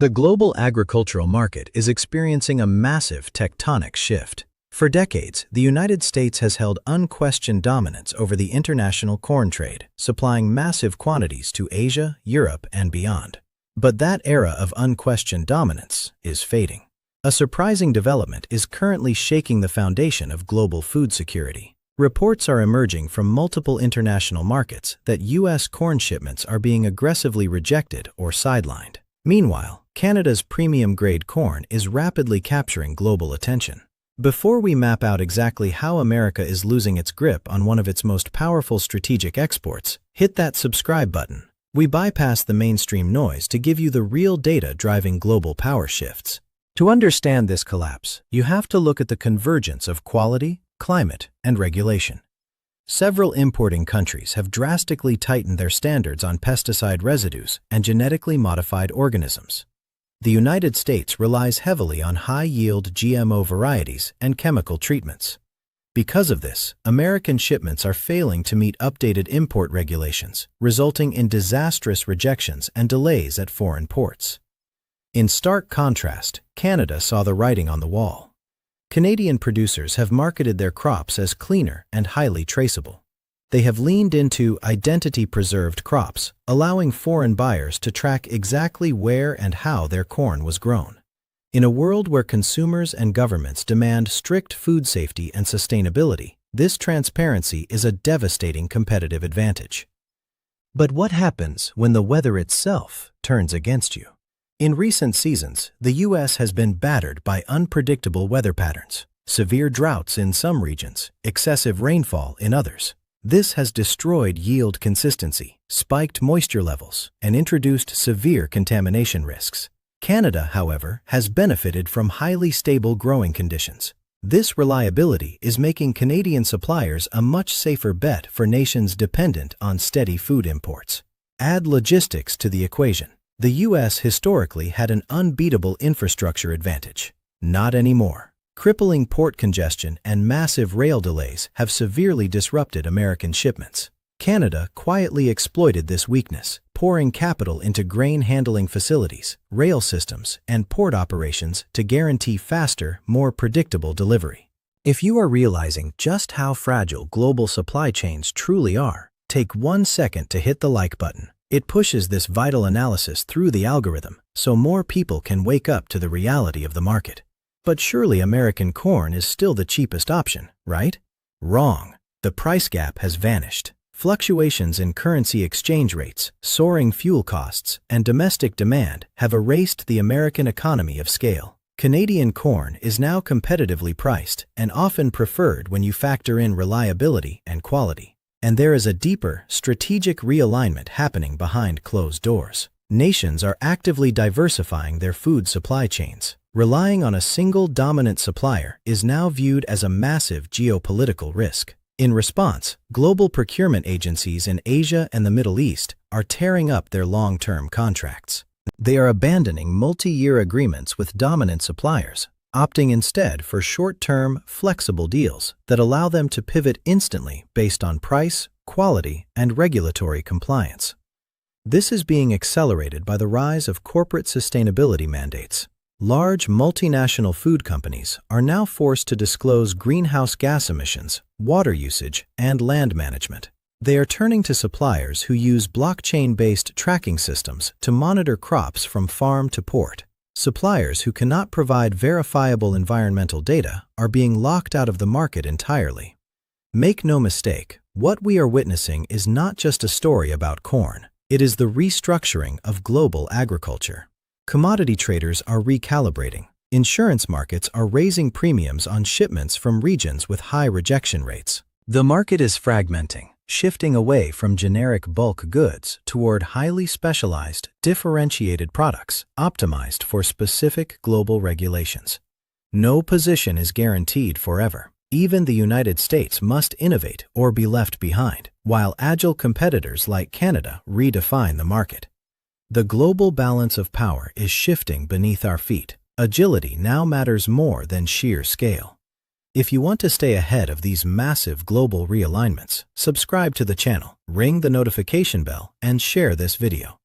The global agricultural market is experiencing a massive tectonic shift. For decades, the United States has held unquestioned dominance over the international corn trade, supplying massive quantities to Asia, Europe, and beyond. But that era of unquestioned dominance is fading. A surprising development is currently shaking the foundation of global food security. Reports are emerging from multiple international markets that U.S. corn shipments are being aggressively rejected or sidelined. Meanwhile, Canada's premium-grade corn is rapidly capturing global attention. Before we map out exactly how America is losing its grip on one of its most powerful strategic exports, hit that subscribe button. We bypass the mainstream noise to give you the real data driving global power shifts. To understand this collapse, you have to look at the convergence of quality, climate, and regulation. Several importing countries have drastically tightened their standards on pesticide residues and genetically modified organisms. The United States relies heavily on high-yield GMO varieties and chemical treatments. Because of this, American shipments are failing to meet updated import regulations, resulting in disastrous rejections and delays at foreign ports. In stark contrast, Canada saw the writing on the wall. Canadian producers have marketed their crops as cleaner and highly traceable. They have leaned into identity-preserved crops, allowing foreign buyers to track exactly where and how their corn was grown. In a world where consumers and governments demand strict food safety and sustainability, this transparency is a devastating competitive advantage. But what happens when the weather itself turns against you? In recent seasons, the U.S. has been battered by unpredictable weather patterns, severe droughts in some regions, excessive rainfall in others. This has destroyed yield consistency, spiked moisture levels, and introduced severe contamination risks. Canada, however, has benefited from highly stable growing conditions. This reliability is making Canadian suppliers a much safer bet for nations dependent on steady food imports. Add logistics to the equation. The U.S. historically had an unbeatable infrastructure advantage. Not anymore. Crippling port congestion and massive rail delays have severely disrupted American shipments. Canada quietly exploited this weakness, pouring capital into grain handling facilities, rail systems, and port operations to guarantee faster, more predictable delivery. If you are realizing just how fragile global supply chains truly are, take 1 second to hit the like button. It pushes this vital analysis through the algorithm so more people can wake up to the reality of the market. But surely American corn is still the cheapest option, right? Wrong. The price gap has vanished. Fluctuations in currency exchange rates, soaring fuel costs, and domestic demand have erased the American economy of scale. Canadian corn is now competitively priced and often preferred when you factor in reliability and quality. And there is a deeper, strategic realignment happening behind closed doors. Nations are actively diversifying their food supply chains. Relying on a single dominant supplier is now viewed as a massive geopolitical risk. In response, global procurement agencies in Asia and the Middle East are tearing up their long-term contracts. They are abandoning multi-year agreements with dominant suppliers, opting instead for short-term, flexible deals that allow them to pivot instantly based on price, quality, and regulatory compliance. This is being accelerated by the rise of corporate sustainability mandates. Large multinational food companies are now forced to disclose greenhouse gas emissions, water usage, and land management. They are turning to suppliers who use blockchain-based tracking systems to monitor crops from farm to port. Suppliers who cannot provide verifiable environmental data are being locked out of the market entirely. Make no mistake, what we are witnessing is not just a story about corn. It is the restructuring of global agriculture. Commodity traders are recalibrating. Insurance markets are raising premiums on shipments from regions with high rejection rates. The market is fragmenting, shifting away from generic bulk goods toward highly specialized, differentiated products optimized for specific global regulations. No position is guaranteed forever. Even the United States must innovate or be left behind, while agile competitors like Canada redefine the market. The global balance of power is shifting beneath our feet. Agility now matters more than sheer scale. If you want to stay ahead of these massive global realignments, subscribe to the channel, ring the notification bell, and share this video.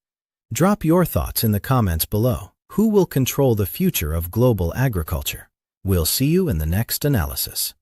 Drop your thoughts in the comments below. Who will control the future of global agriculture? We'll see you in the next analysis.